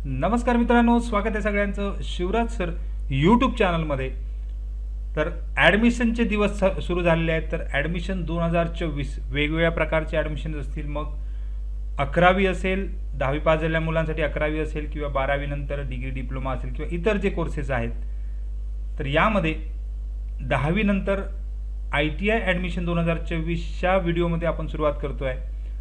नमस्कार मित्रांनो, स्वागत आहे सगळ्यांचं शिवराज सर यूट्यूब चॅनलमध्ये। तर ॲडमिशनचे दिवस सुरू झालेले आहेत। तर ॲडमिशन 2024 वेगवेगळ्या प्रकारचे ॲडमिशन असतील। मग 11वी असेल, 10वी पास झालेल्या मुलांसाठी 11वी असेल किंवा 12वी नंतर डिग्री डिप्लोमा असेल किंवा इतर जे कोर्सेस आहेत। तर यामध्ये 10वी नंतर ITI ॲडमिशन 2024च्या व्हिडिओमध्ये आपण सुरुवात करतोय।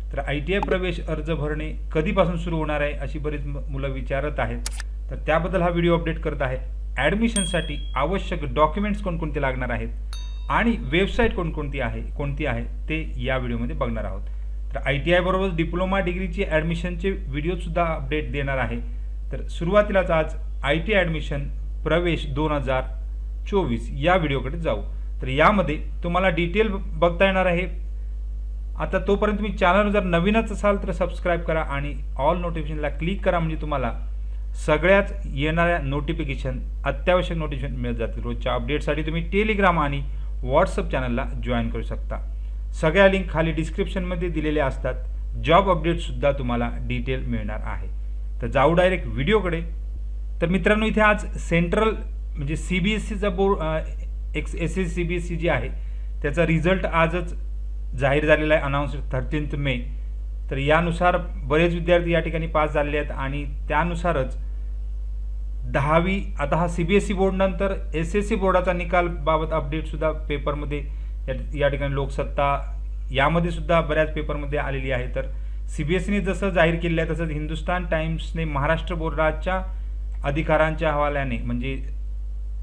तर ITI प्रवेश अर्ज भरणे कधीपासून सुरू होणार आहे अशी बरीच मुलं विचारत आहेत। तर त्याबद्दल हा व्हिडिओ अपडेट करत आहे। ॲडमिशनसाठी आवश्यक डॉक्युमेंट्स कोणकोणते लागणार आहेत आणि वेबसाईट कोणती आहे ते या व्हिडिओमध्ये बघणार आहोत। तर ITI बरोबर डिप्लोमा डिग्रीची ॲडमिशनचे व्हिडिओ सुद्धा अपडेट देणार आहे। तर सुरुवातीलाच आज ITI ॲडमिशन प्रवेश 2024 या व्हिडिओकडे जाऊ। तर यामध्ये तुम्हाला डिटेल बघता येणार आहे। आता तोपर्यंत तुम्ही चॅनल जर नवीनच असाल तर सबस्क्राइब करा आणि ऑल नोटिफिकेशनला क्लिक करा, म्हणजे तुम्हाला सगळ्याच येणाऱ्या नोटिफिकेशन अत्यावश्यक नोटिफिकेशन मिळत जातील। रोजच्या अपडेटसाठी तुम्ही टेलिग्राम आणि व्हॉट्सअप चॅनलला जॉईन करू शकता। सगळ्या लिंक खाली डिस्क्रिप्शनमध्ये दिलेल्या असतात। जॉब अपडेटसुद्धा तुम्हाला डिटेल मिळणार आहे। तर जाऊ डायरेक्ट व्हिडिओकडे। तर मित्रांनो, इथे आज सेंट्रल म्हणजे CBSEचा बोर्ड SSC CBSE जी आहे त्याचा रिझल्ट आजच जाहीर झालेला आहे, अनाऊन्स 13 मे। तर यानुसार बरेच विद्यार्थी या ठिकाणी पास झालेले आहेत आणि त्यानुसारच 10वी आता हा CBSE बोर्ड नंतर SSC बोर्डाचा निकाल बाबत अपडेट सुद्धा पेपरमध्ये या ठिकाणी लोकसत्ता यामध्ये सुद्धा बऱ्याच पेपरमध्ये आलेली आहे। तर CBSEने जसं जाहीर केलेलं आहे तसंच हिंदुस्तान टाइम्सने महाराष्ट्र बोर्डाच्या अधिकाऱ्यांच्या हवाल्याने म्हणजे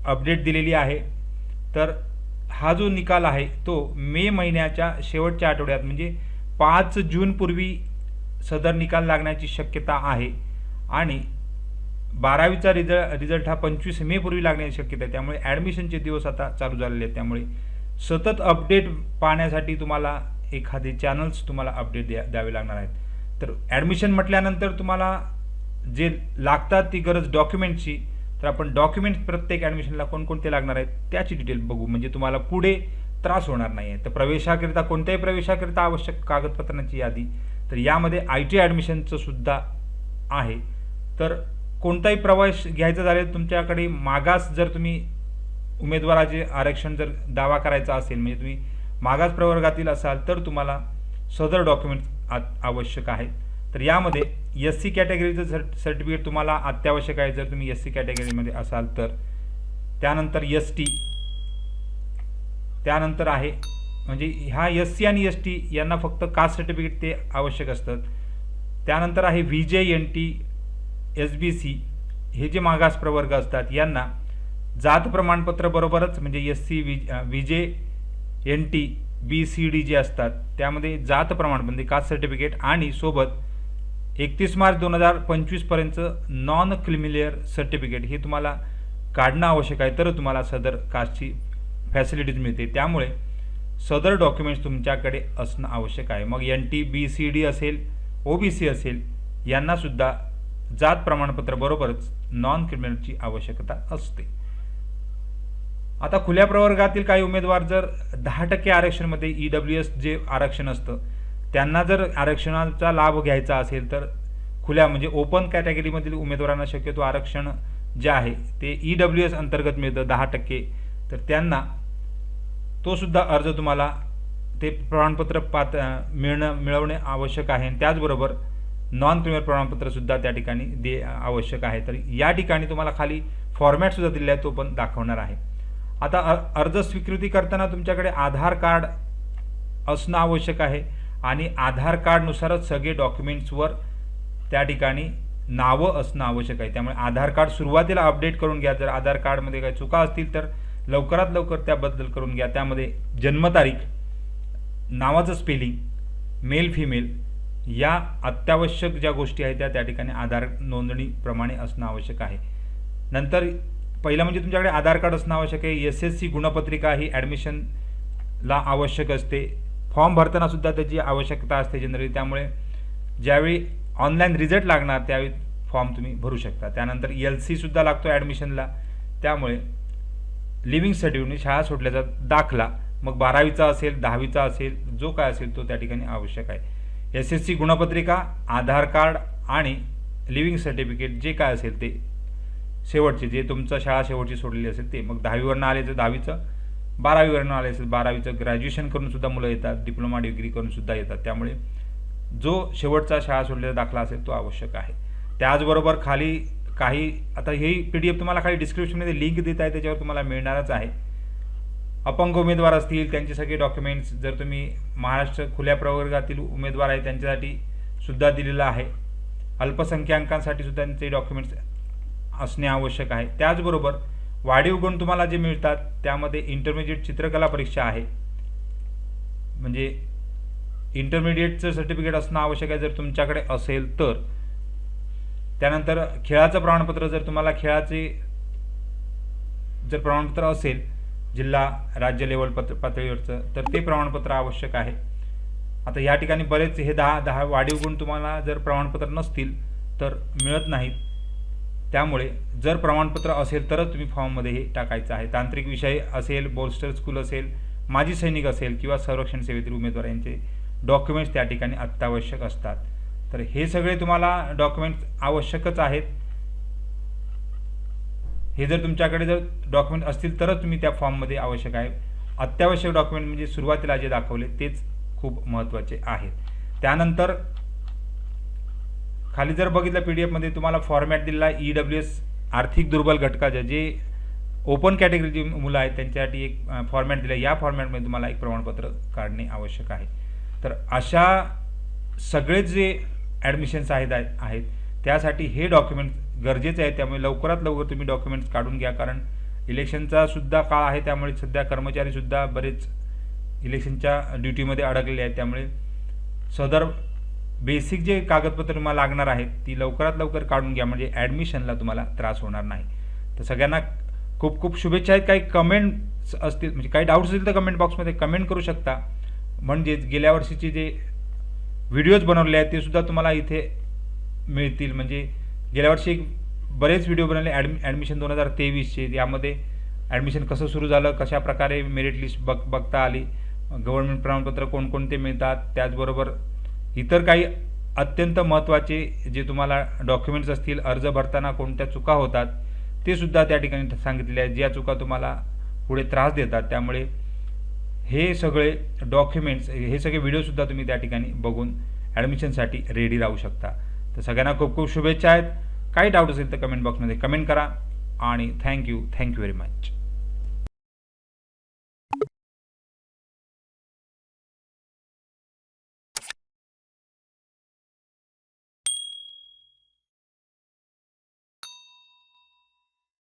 अपडेट दिलेली आहे। तर हा जो निकाल आहे तो मे महिन्याच्या शेवटच्या आठवड्यात म्हणजे 5 जून पूर्वी सदर निकाल लागण्याची शक्यता आहे आणि 12वीचा रिझल्ट हा 25 मे पूर्वी लागण्याची शक्यता आहे। त्यामुळे ॲडमिशनचे दिवस आता चालू झालेले आहेत। त्यामुळे सतत अपडेट पाहण्यासाठी तुम्हाला एखादे चॅनल्स तुम्हाला अपडेट द्यावे लागणार आहेत। तर ॲडमिशन म्हटल्यानंतर तुम्हाला जे लागतात ती गरज डॉक्युमेंटची। तर आपण डॉक्युमेंट्स प्रत्येक ॲडमिशनला कोणकोणते लागणार आहेत त्याची डिटेल बघू, म्हणजे तुम्हाला पुढे त्रास होणार नाही आहे। तर प्रवेशाकरिता कोणत्याही प्रवेशाकरिता आवश्यक कागदपत्रांची यादी तर यामध्ये ITI ॲडमिशनचं सुद्धा आहे। तर कोणताही प्रवेश घ्यायचा झाले तुमच्याकडे मागास जर तुम्ही उमेदवाराचे आरक्षण जर दावा करायचा असेल म्हणजे तुम्ही मागास प्रवर्गातील असाल तर तुम्हाला सदर डॉक्युमेंट्स आवश्यक आहेत। तर यामध्ये SC कॅटेगरीचं सर्टिफिकेट तुम्हाला अत्यावश्यक आहे जर तुम्ही SC कॅटेगरीमध्ये असाल तर। त्यानंतर ST, त्यानंतर आहे म्हणजे ह्या SC आणि ST यांना फक्त कास्ट सर्टिफिकेट ते आवश्यक असतात। त्यानंतर आहे VJ NT SBC हे जे मागास प्रवर्ग असतात यांना जात प्रमाणपत्र बरोबरच म्हणजे SC VJ NT BCD जे असतात त्यामध्ये जात प्रमाणपत्र म्हणजे कास्ट सर्टिफिकेट आणि सोबत 31 मार्च 2025 पर्यंत नॉन क्रिमिलियर सर्टिफिकेट हे तुम्हाला काढणं आवश्यक आहे, तर तुम्हाला सदर कास्टची फॅसिलिटीज मिळते। त्यामुळे सदर डॉक्युमेंट्स तुमच्याकडे असणं आवश्यक आहे। मग NT BCD असेल OBC असेल यांना सुद्धा जात प्रमाणपत्र बरोबरच नॉन क्रिमिलियरची आवश्यकता असते। आता खुल्या प्रवर्गातील काही उमेदवार जर 10% आरक्षणमध्ये EWS जे आरक्षण असतं त्यांना जर आरक्षणाचा लाभ घ्यायचा असेल तर खुल्या म्हणजे ओपन कॅटेगरीमधील उमेदवारांना शक्यतो आरक्षण जे आहे ते EWS अंतर्गत मिळतं 10%। तर त्यांना तो सुद्धा अर्ज तुम्हाला ते प्रमाणपत्र मिळवणे आवश्यक आहे। त्याचबरोबर नॉन क्रिमिनल प्रमाणपत्र सुद्धा त्या ठिकाणी आवश्यक आहे। तर या ठिकाणी तुम्हाला खाली फॉर्मॅट सुद्धा दिलेला आहे तो पण दाखवणार आहे। आता अर्ज स्वीकृती करताना तुमच्याकडे आधार कार्ड असणं आवश्यक आहे आणि आधार कार्डनुसारच सगळे डॉक्युमेंट्सवर त्या ठिकाणी नावं असणं आवश्यक आहे। त्यामुळे आधार कार्ड सुरुवातीला अपडेट करून घ्या। जर आधार कार्डमध्ये काही चुका असतील तर लवकरात लवकर त्याबद्दल करून घ्या। त्यामध्ये जन्मतारीख, नावाचं स्पेलिंग, मेल फिमेल या अत्यावश्यक ज्या गोष्टी आहेत त्या ठिकाणी आधार नोंदणीप्रमाणे असणं आवश्यक आहे। नंतर पहिलं म्हणजे तुमच्याकडे आधार कार्ड असणं आवश्यक आहे। SSC गुणपत्रिका ही ॲडमिशनला आवश्यक असते। फॉर्म भरताना सुद्धा त्याची आवश्यकता असते जनरली। त्यामुळे ज्यावेळी ऑनलाईन रिझल्ट लागणार त्यावेळी फॉर्म तुम्ही भरू शकता। त्यानंतर LC सुद्धा लागतो ॲडमिशनला। त्यामुळे लिव्हिंग सर्टिफिकेट शाळा सोडल्याचा दाखला मग 12वीचा असेल 10वीचा असेल जो काय असेल तो त्या ठिकाणी आवश्यक आहे। SSC गुणपत्रिका, आधार कार्ड आणि लिव्हिंग सर्टिफिकेट जे काय असेल ते शेवटचे, जे तुमचं शाळा शेवटची सोडलेली असेल ते, मग 10वीवरनं आले तर 10वीचं, 12वीवरनं आले असेल 12वीचं, ग्रॅज्युएशन करून सुद्धा मुलं येतात, डिप्लोमा डिग्री करून सुद्धा येतात. त्यामुळे जो शेवटचा शाळा सोडलेला दाखला असेल तो आवश्यक आहे. त्याचबरोबर खाली काही, आता ही PDF तुम्हाला खाली डिस्क्रिप्शनमध्ये लिंक देत आहे, त्याच्यावर तुम्हाला मिळणारच आहे. अपंग उमेदवार असतील त्यांचे सगळे डॉक्युमेंट्स, जर तुम्ही महाराष्ट्र खुल्या प्रवर्गातील उमेदवार आहे त्यांच्यासाठी सुद्धा दिलेलं आहे. अल्पसंख्याकांसाठी सुद्धा त्यांचे डॉक्युमेंट्स असणे आवश्यक आहे. त्याचबरोबर वाढीव गुण तुम्हाला जे मिळतात त्यामध्ये इंटरमिजिएट चित्रकला परीक्षा आहे, म्हणजे इंटरमिडिएटचं सर्टिफिकेट असणं आवश्यक आहे जर तुमच्याकडे असेल तर. त्यानंतर खेळाचं प्रमाणपत्र, जर तुम्हाला खेळाचे जर प्रमाणपत्र असेल जिल्हा राज्य लेवल पातळीवरचं, तर ते प्रमाणपत्र आवश्यक आहे. आता या ठिकाणी बरेच हे 10 वाढीव गुण तुम्हाला जर प्रमाणपत्र नसतील तर मिळत नाहीत. त्यामुळे जर प्रमाणपत्र असेल तरच तुम्ही फॉर्ममध्ये हे टाकायचं आहे. तांत्रिक विषय असेल, बोल्स्टर स्कूल असेल, माजी सैनिक असेल किंवा संरक्षण सेवेतील उमेदवार यांचे डॉक्युमेंट्स त्या ठिकाणी अत्यावश्यक असतात. तर हे सगळे तुम्हाला डॉक्युमेंट्स आवश्यकच आहेत. हे जर तुमच्याकडे जर डॉक्युमेंट असतील तरच तुम्ही त्या फॉर्ममध्ये आवश्यक आहे. अत्यावश्यक डॉक्युमेंट म्हणजे सुरुवातीला जे दाखवले तेच खूप महत्त्वाचे आहेत. त्यानंतर खाली जर बघितलं PDF मध्ये तुम्हाला फॉर्मॅट दिलेला आहे EWS आर्थिक दुर्बल घटकाचे, जे ओपन कॅटेगरीची मुलं आहेत त्यांच्यासाठी एक फॉर्मॅट दिला आहे. या फॉर्मॅटमध्ये तुम्हाला एक प्रमाणपत्र काढणे आवश्यक आहे. तर अशा सगळेच जे ॲडमिशन्स आहेत त्यासाठी हे डॉक्युमेंट्स गरजेचे आहे. त्यामुळे लवकरात लवकर तुम्ही डॉक्युमेंट्स काढून घ्या, कारण इलेक्शनचा सुद्धा काळ आहे. त्यामुळे सध्या कर्मचारीसुद्धा बरेच इलेक्शनच्या ड्युटीमध्ये अडकलेले आहेत. त्यामुळे सदर बेसिक जे कागदपत्र तुम्हाला लागणार आहेत ती लवकरात लवकर काढून घ्या, म्हणजे ॲडमिशनला तुम्हाला त्रास होणार नाही. तर सगळ्यांना खूप खूप शुभेच्छा आहेत. काही कमेंट्स असतील, म्हणजे काही डाऊट्स असतील तर कमेंट बॉक्समध्ये कमेंट करू शकता. म्हणजेच गेल्या वर्षीचे जे व्हिडिओज बनवले आहेत ते सुद्धा तुम्हाला इथे मिळतील. म्हणजे गेल्या वर्षी बरेच व्हिडिओ बनवले ॲडमिशन 2023चे, यामध्ये ॲडमिशन कसं सुरू झालं, कशा प्रकारे मेरिट लिस्ट बघता आली, गव्हर्नमेंट प्रमाणपत्र कोणकोणते मिळतात, त्याचबरोबर इतर काही अत्यंत महत्त्वाचे जे तुम्हाला डॉक्युमेंट्स असतील, अर्ज भरताना कोणत्या चुका होतात ते सुद्धा त्या ठिकाणी सांगितले आहेत, ज्या चुका तुम्हाला पुढे त्रास देतात. त्यामुळे हे सगळे डॉक्युमेंट्स, हे सगळे व्हिडिओसुद्धा तुम्ही त्या ठिकाणी बघून ॲडमिशनसाठी रेडी राहू शकता. तर सगळ्यांना खूप खूप शुभेच्छा आहेत. काही डाऊट असेल तर कमेंट बॉक्समध्ये कमेंट करा आणि थँक्यू व्हेरी मच.